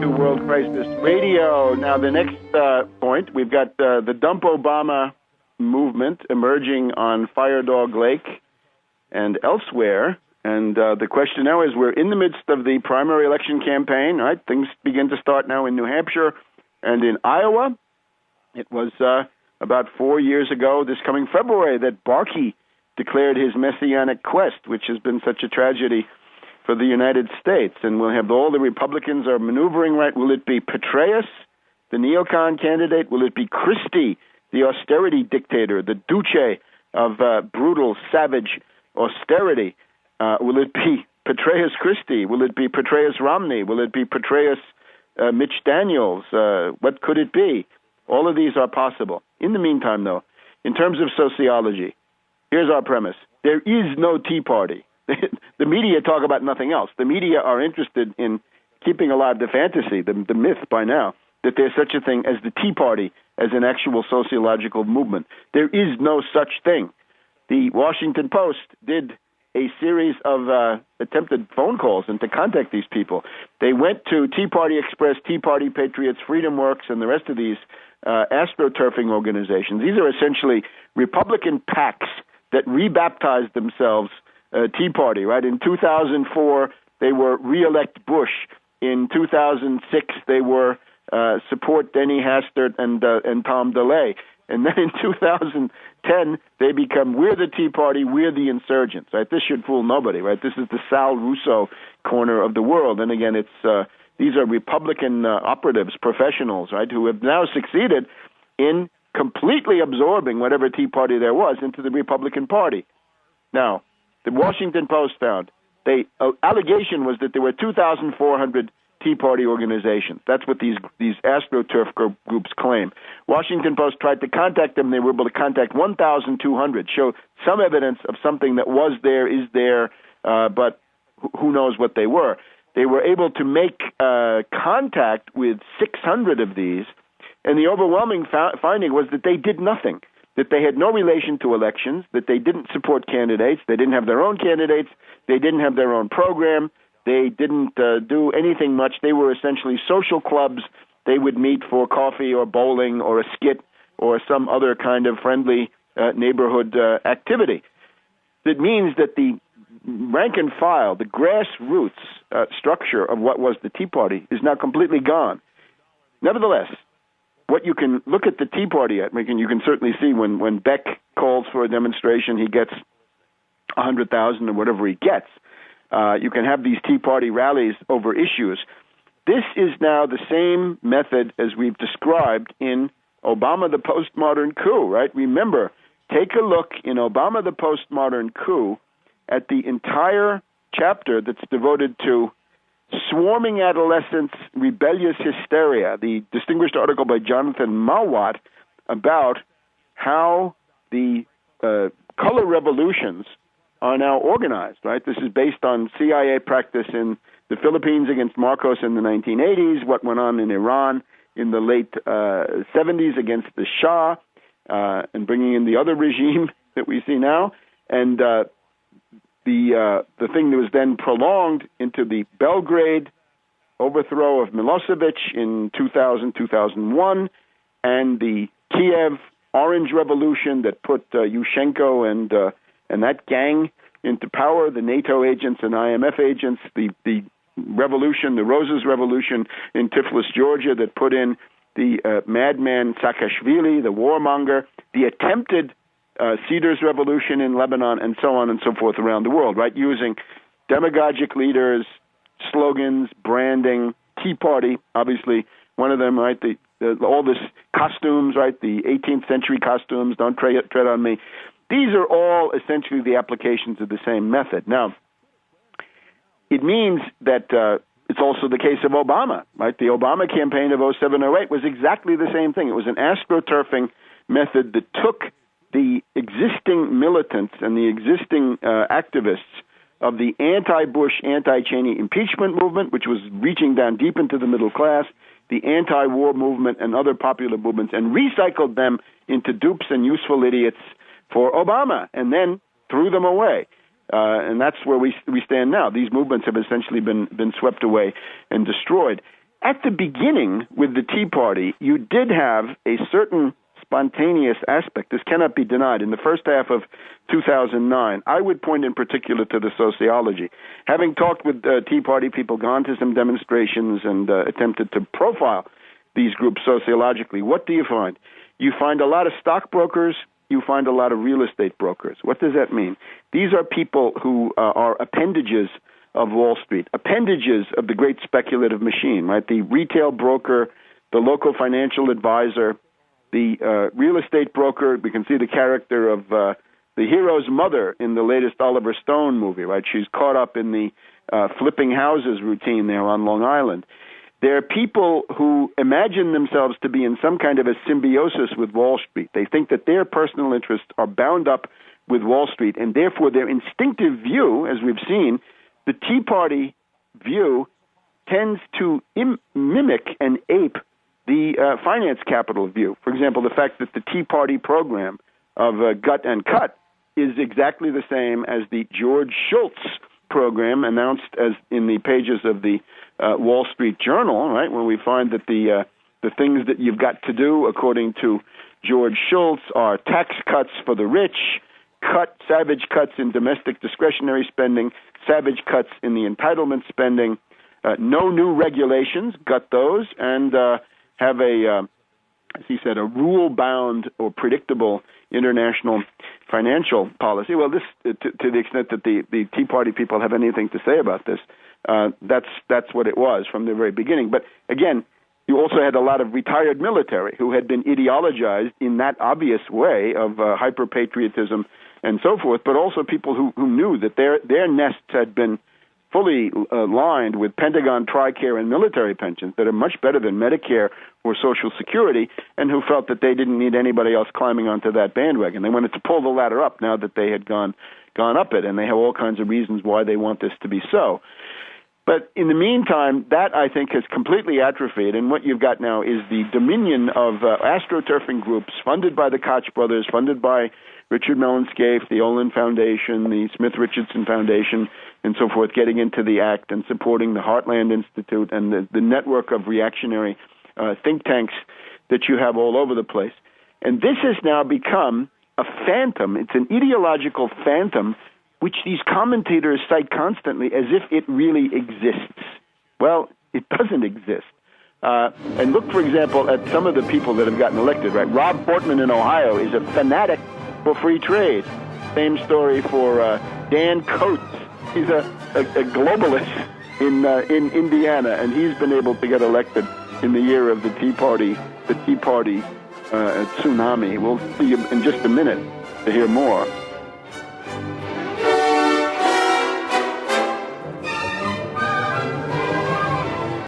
to World Crisis Radio. Now, the next point, we've got the Dump Obama movement emerging on Fire Dog Lake and elsewhere. And the question now is, we're in the midst of the primary election campaign, right? Things begin to start now in New Hampshire and in Iowa. It was about 4 years ago, this coming February, that Barkey declared his messianic quest, which has been such a tragedy for the United States. And we'll have all the Republicans are maneuvering, right? Will it be Petraeus, the neocon candidate? Will it be Christie, the austerity dictator, the Duce of brutal, savage austerity? Will it be Petraeus Christie? Will it be Petraeus Romney? Will it be Petraeus Mitch Daniels? What could it be? All of these are possible. In the meantime, though, in terms of sociology, here's our premise. There is no Tea Party. The media talk about nothing else. The media are interested in keeping alive the fantasy, the myth by now, that there's such a thing as the Tea Party as an actual sociological movement. There is no such thing. The Washington Post did a series of attempted phone calls and to contact these people. They went to Tea Party Express, Tea Party Patriots, Freedom Works, and the rest of these astroturfing organizations. These are essentially Republican PACs that rebaptized themselves Tea Party, right? In 2004, they were re-elect Bush. In 2006, they were support Denny Hastert and Tom DeLay. And then in 2010, they become, we're the Tea Party, we're the insurgents, right? This should fool nobody, right? This is the Sal Russo corner of the world. And again, it's these are Republican operatives, professionals, right, who have now succeeded in completely absorbing whatever Tea Party there was into the Republican Party. Now, the Washington Post found, allegation was that there were 2,400 Tea Party organizations. That's what these AstroTurf groups claim. Washington Post tried to contact them. They were able to contact 1,200, show some evidence of something that was there, is there, but who knows what they were. They were able to make contact with 600 of these, and the overwhelming finding was that they did nothing, that they had no relation to elections, that they didn't support candidates, they didn't have their own candidates, they didn't have their own program, they didn't do anything much. They were essentially social clubs. They would meet for coffee or bowling or a skit or some other kind of friendly neighborhood activity. That means that the rank and file, the grassroots structure of what was the Tea Party is now completely gone. Nevertheless, what you can look at the Tea Party at, you can certainly see when Beck calls for a demonstration, he gets 100,000 or whatever he gets. You can have these Tea Party rallies over issues. This is now the same method as we've described in Obama the Postmodern Coup, right? Remember, take a look in Obama the Postmodern Coup at the entire chapter that's devoted to swarming adolescents, rebellious hysteria, the distinguished article by Jonathan Mawat about how the color revolutions are now organized, right? This is based on CIA practice in the Philippines against Marcos in the 1980s, what went on in Iran in the late 70s against the Shah, and bringing in the other regime that we see now, and the thing that was then prolonged into the Belgrade overthrow of Milosevic in 2000, 2001, and the Kiev Orange Revolution that put Yushchenko and that gang into power, the NATO agents and IMF agents, the revolution, the Roses Revolution in Tiflis, Georgia, that put in the madman Saakashvili, the warmonger, the attempted Cedars Revolution in Lebanon, and so on and so forth around the world, right? Using demagogic leaders, slogans, branding, Tea Party, obviously one of them, right? All this costumes, right? The 18th century costumes, don't tread on me. These are all essentially the applications of the same method. Now, it means that it's also the case of Obama, right? The Obama campaign of 07-08 was exactly the same thing. It was an astroturfing method that took the existing militants and the existing activists of the anti-Bush, anti-Cheney impeachment movement, which was reaching down deep into the middle class, the anti-war movement and other popular movements, and recycled them into dupes and useful idiots for Obama, and then threw them away. And that's where we stand now. These movements have essentially been swept away and destroyed. at the beginning with the Tea Party, you did have a certain spontaneous aspect. This cannot be denied. In the first half of 2009, I would point in particular to the sociology. Having talked with Tea Party people, gone to some demonstrations and attempted to profile these groups sociologically, what do you find? You find a lot of stockbrokers, you find a lot of real estate brokers. What does that mean? These are people who are appendages of Wall Street, appendages of the great speculative machine, right? The retail broker, the local financial advisor, the real estate broker. We can see the character of the hero's mother in the latest Oliver Stone movie, right? She's caught up in the flipping houses routine there on Long Island. There are people who imagine themselves to be in some kind of a symbiosis with Wall Street. They think that their personal interests are bound up with Wall Street, and therefore their instinctive view, as we've seen, the Tea Party view tends to mimic and ape the finance capital view. For example, the fact that the Tea Party program of gut and cut is exactly the same as the George Shultz program announced as in the pages of the Wall Street Journal, right, where we find that the things that you've got to do, according to George Shultz, are tax cuts for the rich, savage cuts in domestic discretionary spending, savage cuts in the entitlement spending, no new regulations, gut those, and have a, as he said, a rule-bound or predictable international financial policy. Well, this, to the extent that the Tea Party people have anything to say about this, that's what it was from the very beginning. But again, you also had a lot of retired military who had been ideologized in that obvious way of hyper-patriotism and so forth, but also people who knew that their nests had been fully lined with Pentagon TRICARE and military pensions that are much better than Medicare or Social Security, and who felt that they didn't need anybody else climbing onto that bandwagon. They wanted to pull the ladder up now that they had gone up it, and they have all kinds of reasons why they want this to be so. But in the meantime, that, I think, has completely atrophied, and what you've got now is the dominion of astroturfing groups funded by the Koch brothers, funded by Richard Mellon Scaife, the Olin Foundation, the Smith-Richardson Foundation, and so forth, getting into the act and supporting the Heartland Institute and the network of reactionary think tanks that you have all over the place. And this has now become a phantom. It's an ideological phantom which these commentators cite constantly as if it really exists. Well, it doesn't exist. And look, for example, at some of the people that have gotten elected, right? Rob Portman in Ohio is a fanatic for free trade. Same story for Dan Coates. He's a globalist in Indiana, and he's been able to get elected in the year of the Tea Party tsunami. We'll see you in just a minute to hear more.